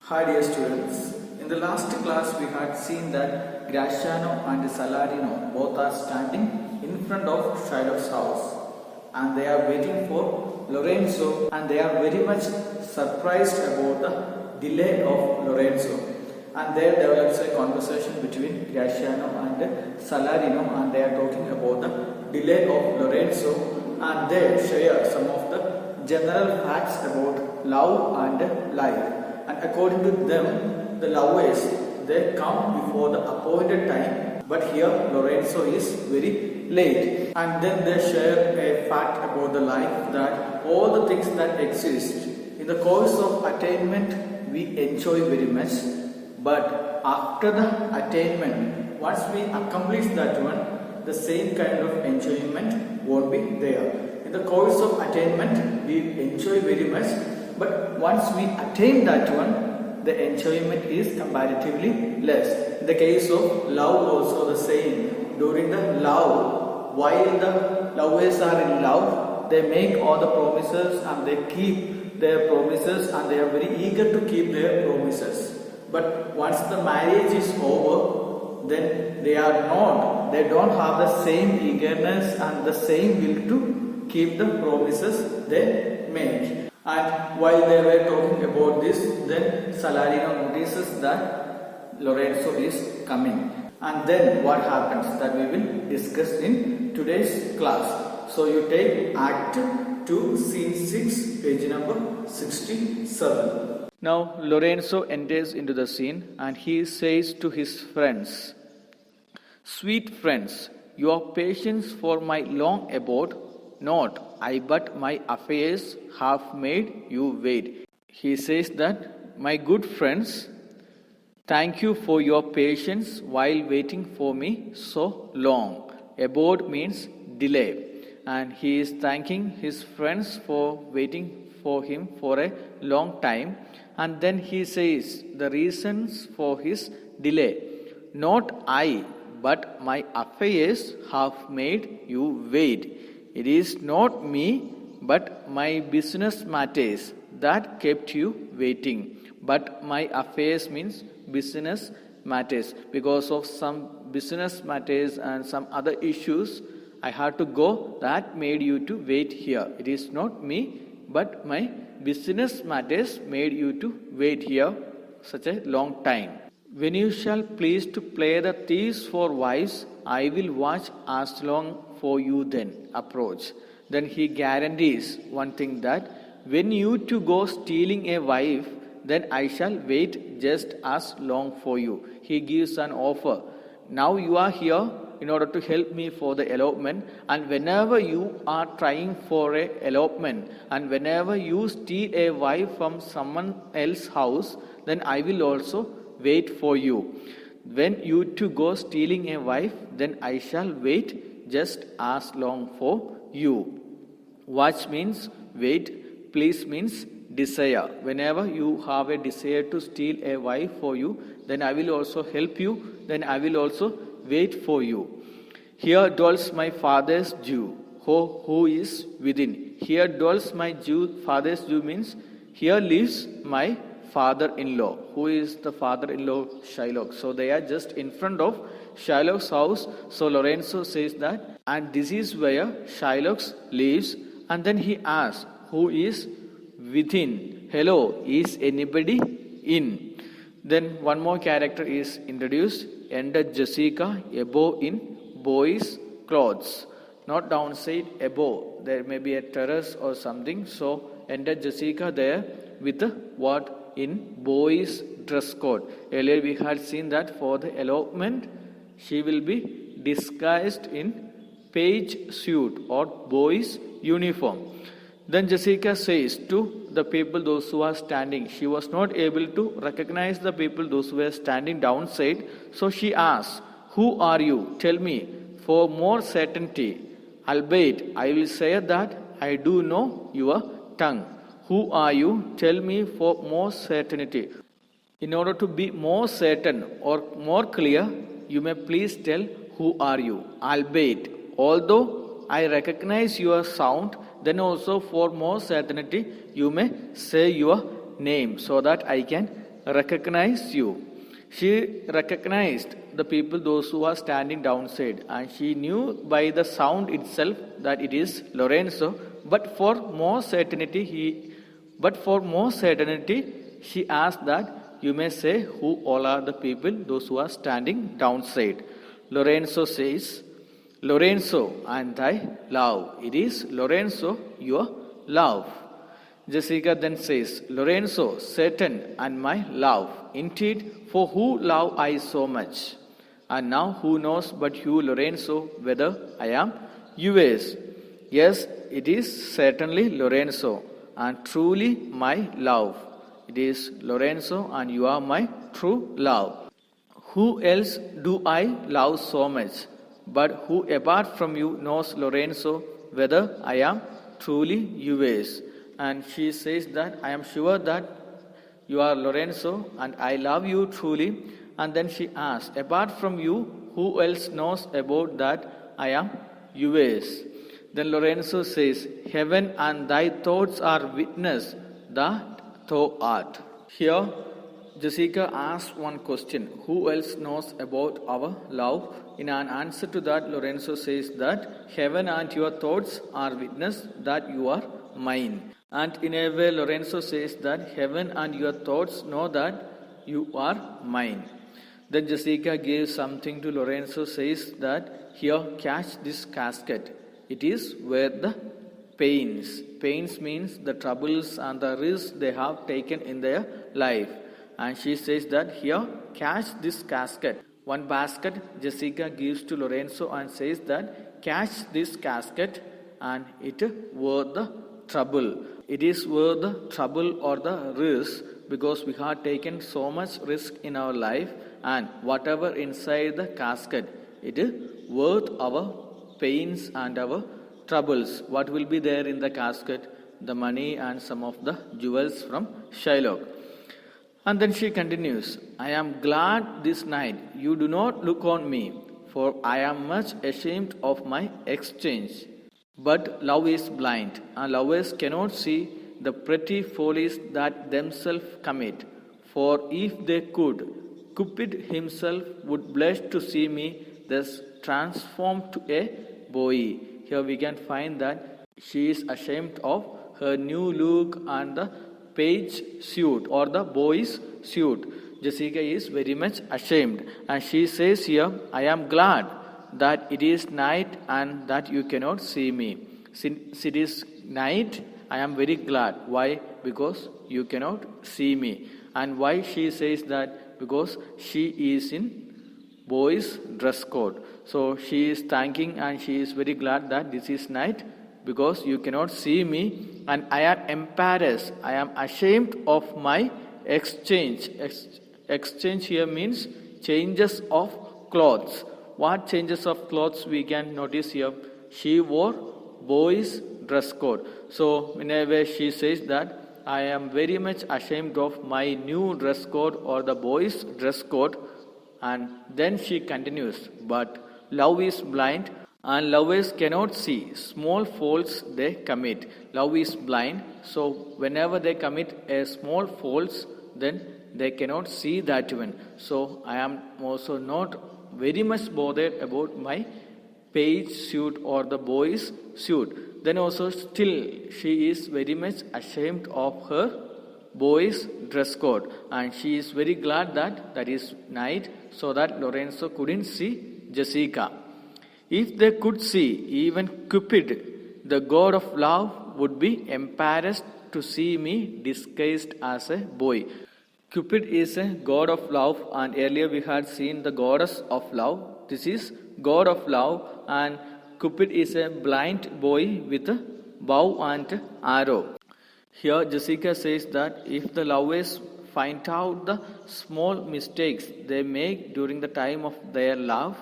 Hi dear students, in the last class we had seen that Graciano and Salarino both are standing in front of Shylock's house and they are waiting for Lorenzo and they are very much surprised about the delay of Lorenzo, and there develops a conversation between Graciano and Salarino and they are talking about the delay of Lorenzo and they share some of the general facts about love and life. And according to them, the lovers, they come before the appointed time, but here Lorenzo is very late. And then they share a fact about the life that all the things that exist in the course of attainment we enjoy very much, but after the attainment, once we accomplish that one, the same kind of enjoyment won't be there. In the course of attainment, we enjoy very much, but once we attain that one, the enjoyment is comparatively less. In the case of love also the same. During the love, while the lovers are in love, they make all the promises and they keep their promises and they are very eager to keep their promises. But once the marriage is over, then they don't have the same eagerness and the same will to keep the promises they make. And while they were talking about this, then Salarino notices that Lorenzo is coming. And then what happens that we will discuss in today's class. So you take Act 2, Scene 6, page number 67. Now Lorenzo enters into the scene and he says to his friends, "Sweet friends, your patience for my long abode, not I but my affairs have made you wait." He says that, "My good friends, thank you for your patience while waiting for me so long." Abode means delay. And he is thanking his friends for waiting for him for a long time. And then he says the reasons for his delay. "Not I, but my affairs have made you wait. It is not me, but my business matters that kept you waiting." But my affairs means business matters. Because of some business matters and some other issues, I had to go. That made you to wait here. It is not me, but my business matters made you to wait here such a long time. "When you shall please to play the thieves for wives, I will watch as long for you then approach." Then he guarantees one thing, that when you to go stealing a wife, then I shall wait just as long for you. He gives an offer. Now you are here in order to help me for the elopement, and whenever you are trying for a elopement and whenever you steal a wife from someone else's house, then I will also wait for you. When you to go stealing a wife, then I shall wait just as long for you. Watch means wait, please means desire. Whenever you have a desire to steal a wife for you, then I will also help you, then I will also wait for you. "Here dwells my father's Jew, who is within." Here dwells my father's Jew means here lives my father-in-law. Who is the father-in-law? Shylock. So they are just in front of Shylock's house. So Lorenzo says that, and this is where Shylock lives. And then he asks, "Who is within? Hello, is anybody in?" Then one more character is introduced. Enter Jessica, above in boys' clothes. Not downside, above. There may be a terrace or something. So enter Jessica there with what? In boys' dress code. Earlier we had seen that for the elopement, she will be disguised in page suit or boys' uniform. Then Jessica says to the people, those who are standing, she was not able to recognize the people, those who were standing downside. So she asks, "Who are you? Tell me for more certainty. Albeit I will say that I do know your tongue. Who are you? Tell me for more certainty." In order to be more certain or more clear, you may please tell, "Who are you?" Albeit, although I recognize your sound, then also for more certainty, you may say your name so that I can recognize you. She recognized the people, those who are standing downside, and she knew by the sound itself that it is Lorenzo. But for more certainty, she asked that you may say who all are the people, those who are standing downside. Lorenzo says, Lorenzo and thy love. It is Lorenzo, your love. Jessica then says, Lorenzo, Satan and my love. Indeed, for who love I so much? And now who knows but you, Lorenzo, whether I am yours? Yes, it is certainly Lorenzo, and truly my love. It is Lorenzo, and you are my true love. Who else do I love so much? But who apart from you knows, Lorenzo, whether I am truly yours? And she says that I am sure that you are Lorenzo and I love you truly. And then she asks, apart from you, who else knows about that I am yours? Then Lorenzo says, heaven and thy thoughts are witness that thou art. Here, Jessica asks one question, who else knows about our love? In an answer to that, Lorenzo says that heaven and your thoughts are witness that you are mine. And in a way, Lorenzo says that heaven and your thoughts know that you are mine. Then Jessica gives something to Lorenzo, says that here, catch this casket. It is where the pains. Pains means the troubles and the risks they have taken in their life. And she says that here, catch this casket. One basket Jessica gives to Lorenzo and says that catch this casket and it worth the trouble. It is worth the trouble or the risk because we have taken so much risk in our life, and whatever inside the casket, it is worth our pains and our troubles. What will be there in the casket? The money and some of the jewels from Shylock. And then she continues, I am glad this night you do not look on me, for I am much ashamed of my exchange. But love is blind, and lovers cannot see the petty follies that themselves commit. For if they could, Cupid himself would blush to see me thus transformed to a boy. Here we can find that she is ashamed of her new look and the page suit or the boy's suit. Jessica is very much ashamed, and she says here, I am glad that it is night and that you cannot see me. Since it is night, I am very glad. Why? Because you cannot see me. And why she says that? Because she is in boy's dress code. So she is thanking and she is very glad that this is night because you cannot see me, and I am embarrassed. I am ashamed of my exchange. Exchange here means changes of clothes. What changes of clothes we can notice here? She wore boy's dress code. So in a way she says that I am very much ashamed of my new dress code or the boy's dress code. And then she continues, but love is blind and lovers cannot see small faults they commit. Love is blind, so whenever they commit a small faults, then they cannot see that one. So I am also not very much bothered about my page suit or the boy's suit. Then also still she is very much ashamed of her boy's dress code, and she is very glad that is night so that Lorenzo couldn't see Jessica. If they could see, even Cupid, the god of love, would be embarrassed to see me disguised as a boy. Cupid is a god of love, and earlier we had seen the goddess of love. This is god of love, and Cupid is a blind boy with a bow and arrow. Here Jessica says that if the lovers find out the small mistakes they make during the time of their love,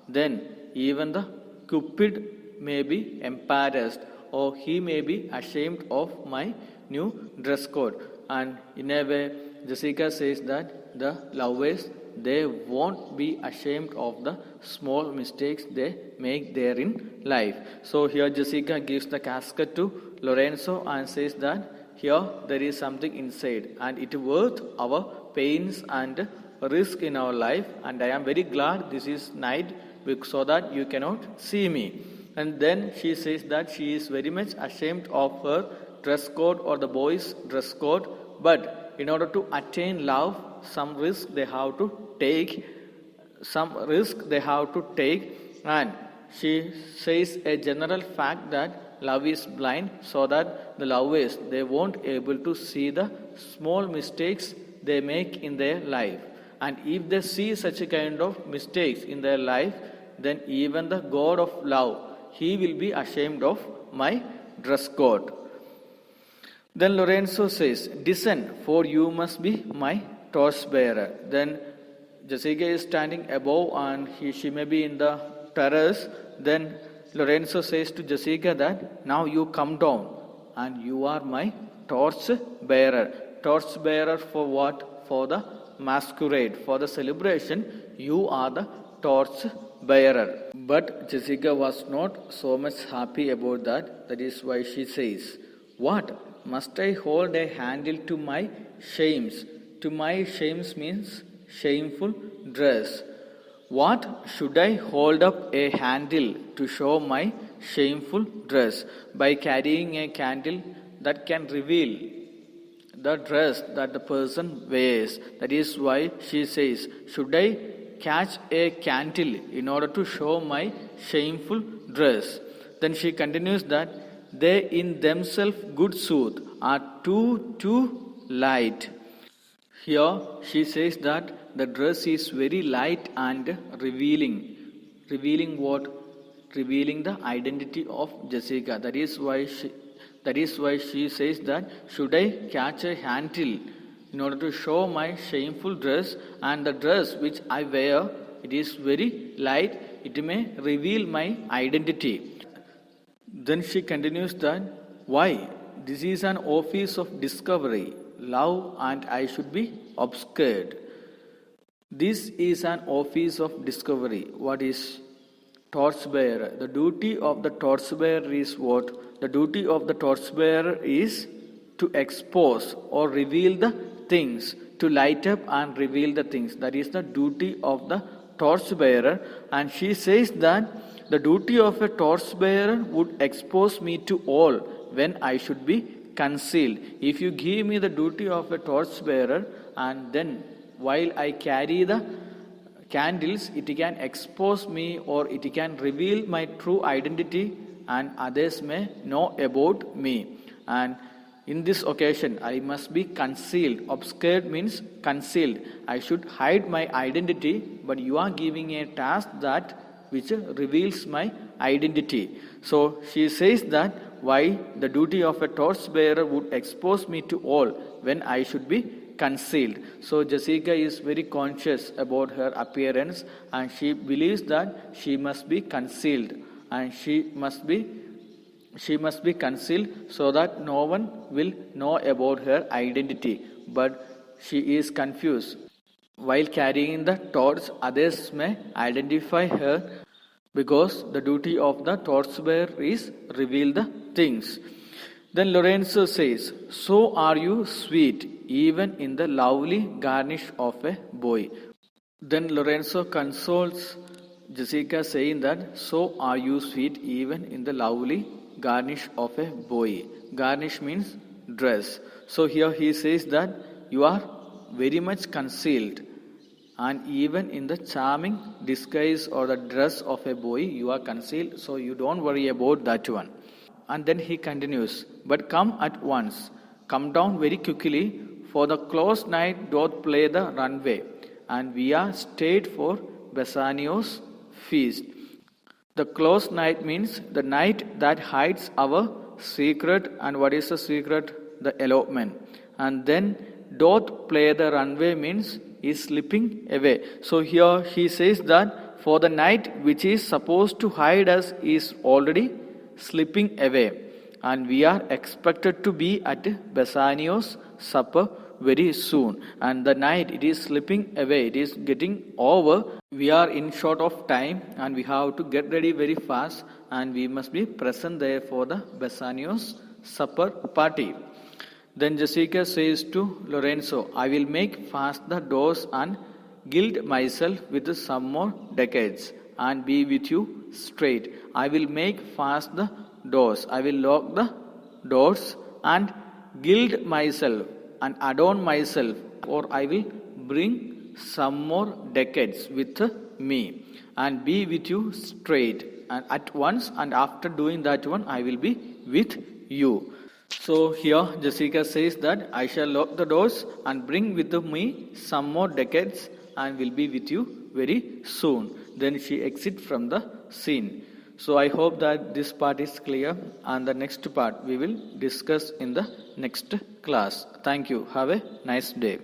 then even the Cupid may be embarrassed or he may be ashamed of my new dress code. And in a way, Jessica says that the lovers, they won't be ashamed of the small mistakes they make there in life. So here Jessica gives the casket to Lorenzo and says that here there is something inside and it worth our pains and risk in our life, and I am very glad this is night so that you cannot see me. And then she says that she is very much ashamed of her dress code or the boys' dress code, but in order to attain love, some risk they have to take, and she says a general fact that love is blind, so that the lovers they won't able to see the small mistakes they make in their life. And if they see such a kind of mistakes in their life, then even the God of love, he will be ashamed of my dress code. Then Lorenzo says, descend, for you must be my torchbearer. Then Jessica is standing above and she may be in the terrace. Then Lorenzo says to Jessica that now you come down and you are my torch bearer. Torch bearer for what? For the masquerade, for the celebration, you are the torch bearer. But Jessica was not so much happy about that. That is why she says, what? Must I hold a handle to my shames? To my shames means shameful dress. What should I hold up a handle to show my shameful dress? By carrying a candle that can reveal the dress that the person wears. That is why she says, should I catch a candle in order to show my shameful dress? Then she continues that they in themselves good sooth are too light. Here she says that the dress is very light and revealing. Revealing what? Revealing the identity of Jessica. That is why she says that should I catch a handle in order to show my shameful dress, and the dress which I wear, it is very light, it may reveal my identity. Then she continues that why? This is an office of discovery, love, and I should be obscured. This is an office of discovery. What is torchbearer? The duty of the torchbearer is what? The duty of the torchbearer is to expose or reveal the things, to light up and reveal the things. That is the duty of the torchbearer. And she says that the duty of a torchbearer would expose me to all when I should be concealed. If you give me the duty of a torchbearer, and then while I carry the candles, it can expose me or it can reveal my true identity, and others may know about me. And in this occasion, I must be concealed. Obscured means concealed. I should hide my identity, but you are giving a task that which reveals my identity. So she says that why the duty of a torchbearer would expose me to all when I should be concealed. So Jessica is very conscious about her appearance, and she believes that she must be concealed, and she must be concealed so that no one will know about her identity. But she is confused. While carrying the torch, others may identify her, because the duty of the torchbearer is reveal the things. Then Lorenzo says, so are you sweet, even in the lovely garnish of a boy. Then Lorenzo consoles Jessica, saying that, so are you sweet, even in the lovely garnish of a boy. Garnish means dress. So here he says that you are very much concealed, and even in the charming disguise or the dress of a boy, you are concealed, so you don't worry about that one. And then he continues, but come at once, come down very quickly, for the close night doth play the runway, and we are stayed for Bassanio's feast. The close night means the night that hides our secret. And what is the secret? The elopement. And then doth play the runway means is slipping away. So here he says that for the night which is supposed to hide us is already slipping away, and we are expected to be at Bassanio's supper very soon. And the night, it is slipping away, it is getting over. We are in short of time, and we have to get ready very fast, and we must be present there for the Bassanio's supper party. Then Jessica says to Lorenzo, I will make fast the doors and gild myself with some more decades and be with you straight. I will make fast the doors. I will lock the doors and gild myself and adorn myself, or I will bring some more decades with me and be with you straight. And at once, and after doing that one, I will be with you. So here Jessica says that I shall lock the doors and bring with me some more decades and will be with you very soon. Then she exits from the scene. So I hope that this part is clear, and the next part we will discuss in the next class. Thank you. Have a nice day.